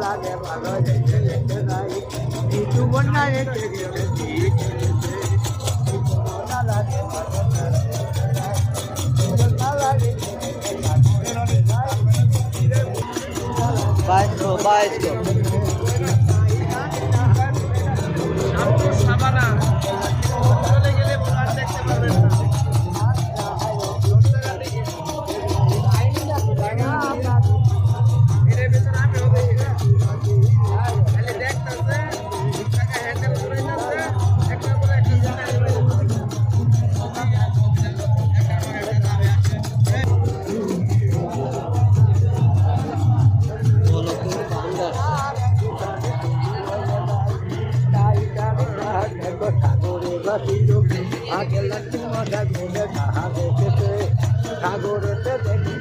লাগে ভালো দেখতে নাই কিছু বন্যা রেখে গেছে লাগে ভালো বাইশ সাবানা চলে গেলে আর দেখতে পারবেন না আগে লাগছে মজা ঘুরে সাগরেতে